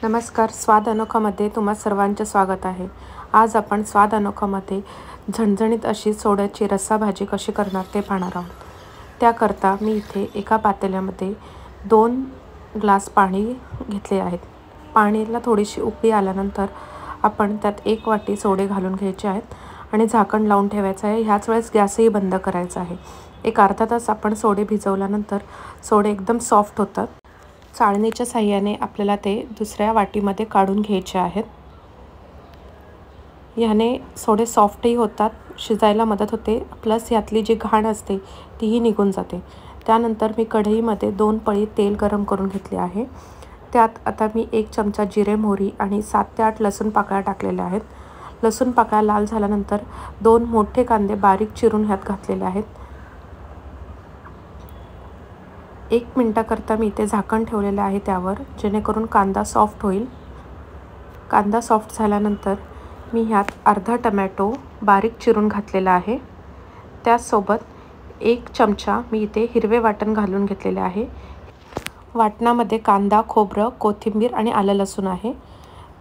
नमस्कार. स्वाद अनोखामध्ये तुम्हा सर्वांचे स्वागत आहे. आज आपण स्वाद अनोखामध्ये झणझणीत अशी सोड्याची रस्सा भाजी कशी करणार ते पाहणार आहोत. त्याकरता मी इथे एका पातेल्यामध्ये 2 ग्लास पाणी घेतले आहेत. पाणीला थोडीशी उकळी आल्यानंतर आपण त्यात 1 वाटी सोडे घालून घ्यायचे आहेत आणि झाकण लावून ठेवायचं आहे. ह्याच वेळेस गॅसही बंद करायचा आहे. एक अर्धा तास आपण सोडे भिजवल्यानंतर सोडे एकदम सॉफ्ट होतात. चाळणीच्या साहाय्याने आपल्याला ते दुसऱ्या वाटीमध्ये काढून घ्यायचे आहेत. ह्याने सोडे सॉफ्टही होतात, शिजायला मदत होते, प्लस यातली जी घाण असते तीही निघून जाते. त्यानंतर मी कढईमध्ये 2 पळी तेल गरम करून घेतले आहे. त्यात आता मी 1 चमचा जिरे मोहरी आणि 7 ते 8 लसूण पाकळ्या टाकलेल्या आहेत. लसूण पाकळ्या लाल झाल्यानंतर 2 मोठे कांदे बारीक चिरून ह्यात घातलेले आहेत. 1 मिनिटाकरता मी इथे झाकण ठेवलेलं आहे त्यावर, जेणेकरून कांदा सॉफ्ट होईल. कांदा सॉफ्ट झाल्यानंतर मी ह्यात अर्धा टमॅटो बारीक चिरून घातलेला आहे. त्याचसोबत 1 चमचा मी इथे हिरवे वाटण घालून घेतलेले आहे. वाटणामध्ये कांदा, खोबरं, कोथिंबीर आणि आलं लसूण आहे.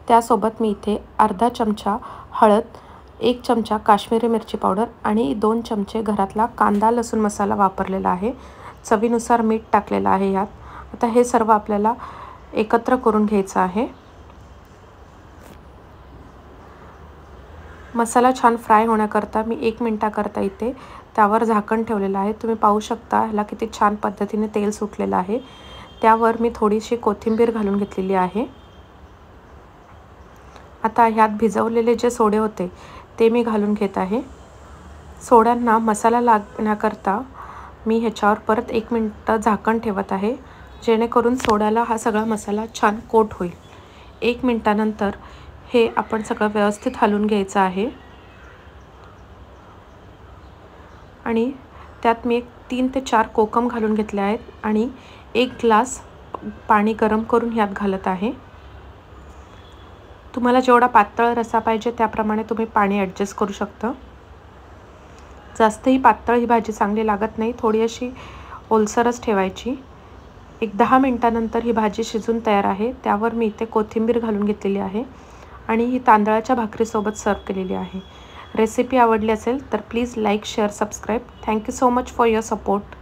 त्यासोबत मी इथे अर्धा चमचा हळद, 1 चमचा काश्मीरी मिरची पावडर आणि 2 चमचे घरातला कांदा लसूण मसाला वापरलेला आहे. चवीनुसार मीठ टाकलेलं आहे यात. आता हे सर्व आपल्याला एकत्र करून घ्यायचं आहे. मसाला छान फ्राय होण्याकरता मी 1 मिनिटाकरता इथे त्यावर झाकण ठेवलेलं आहे. तुम्ही पाहू शकता ह्याला किती छान पद्धतीने तेल सुटलेलं आहे. त्यावर मी थोडीशी कोथिंबीर घालून घेतलेली आहे. आता ह्यात भिजवलेले जे सोडे होते ते मी घालून घेत आहे. सोड्यांना मसाला लागण्याकरता मी ह्याच्यावर परत 1 मिनिट झाकण ठेवत आहे, जेणेकरून सोड्याला हा सगळा मसाला छान कोट होईल. 1 मिनिटानंतर हे आपण सगळं व्यवस्थित हलवून घ्यायचं आहे आणि त्यात मी 3 ते 4 कोकम घालून घेतले आहेत आणि 1 ग्लास पाणी गरम करून ह्यात घालत आहे. तुम्हाला जेवढा पातळ रस्सा पाहिजे त्याप्रमाणे तुम्ही पाणी ॲडजस्ट करू शकता. जास्तही पातळ ही भाजी चांगली लागत नाही, थोडी अशी ओलसरच ठेवायची. एक 10 मिनिटानंतर ही भाजी शिजून तयार आहे. त्यावर मी इथे कोथिंबीर घालून घेतलेली आहे आणि ही तांदळाच्या भाकरीसोबत सर्व केलेली आहे. रेसिपी आवडली असेल तर please like, share, subscribe. Thank you so much for your support.